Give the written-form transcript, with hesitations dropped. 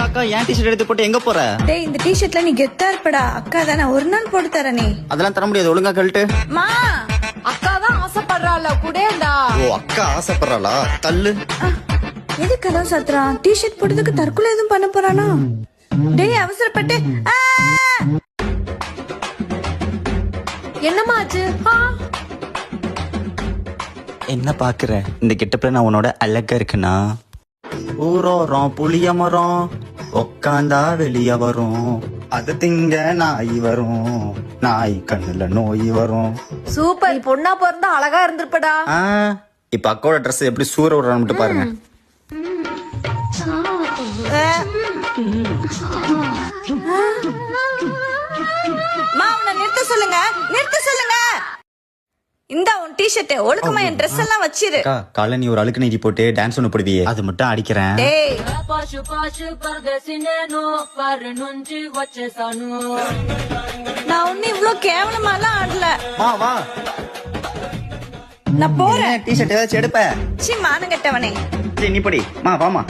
அக்கா ஏன் டிஷர்ட் எடுத்து போட்டு எங்க போற? டேய் இந்த டி-ஷர்ட்ல நீ கெத்தா இருப்படா. அக்கா தானே ஒரு நாள் போட்டு தரனே. அதெல்லாம் தர முடியாது, ஒழுங்கா கழட்டு. மா அக்கா தான் ஆசைப்படுறாள் குடேண்டா. ஓ அக்கா ஆசைப்படுறாளா? தள்ளு. எதுக்கெல்லாம் சத்ரான்? டி-ஷர்ட் போட்டதுக்கு தற்கொலை எதுவும் பண்ண போறானா? டேய் அவசரப்பட்டு என்னம்மா ஆச்சு? என்ன பாக்குற? இந்த கெட்டப்ல நான் உன்னோட அழகா இருக்குனா? ஊரோரம் புளிய மரம் உக்காந்தா வெளிய வரும், அது திங்க நாய் வரும், நாய் கண்ணுல நோய் வரும். சூப்பர், பொண்ணா பிறந்தா அழகா இருந்திருப்படா. இப்ப அக்காவோட ட்ரெஸ் எப்படி சூற விடுறான்னு மட்டும் பாருங்க. மா அவனை நிறுத்த சொல்லுங்க, நிறுத்த சொல்லுங்க. இந்த உன் டி-ஷர்ட் ஒழுக்கமா என் ட்ரெஸ் எல்லாம் வச்சிரு. அக்கா காலைல நீ ஒரு அழுக்கு நைட்டி போட்டு டான்ஸ் ஒண்ணு போடுவியே, அது மட்டும் அடிக்கிறேன். டேய் நான் ஒன்னும் இவ்ளோ கேவலமாலாம் ஆடல. வா நான் போறேன். டி-ஷர்ட் ஏதாச்சும் எடுப்ப. சி மானங்கட்டவனே. நீ படி, வாமா.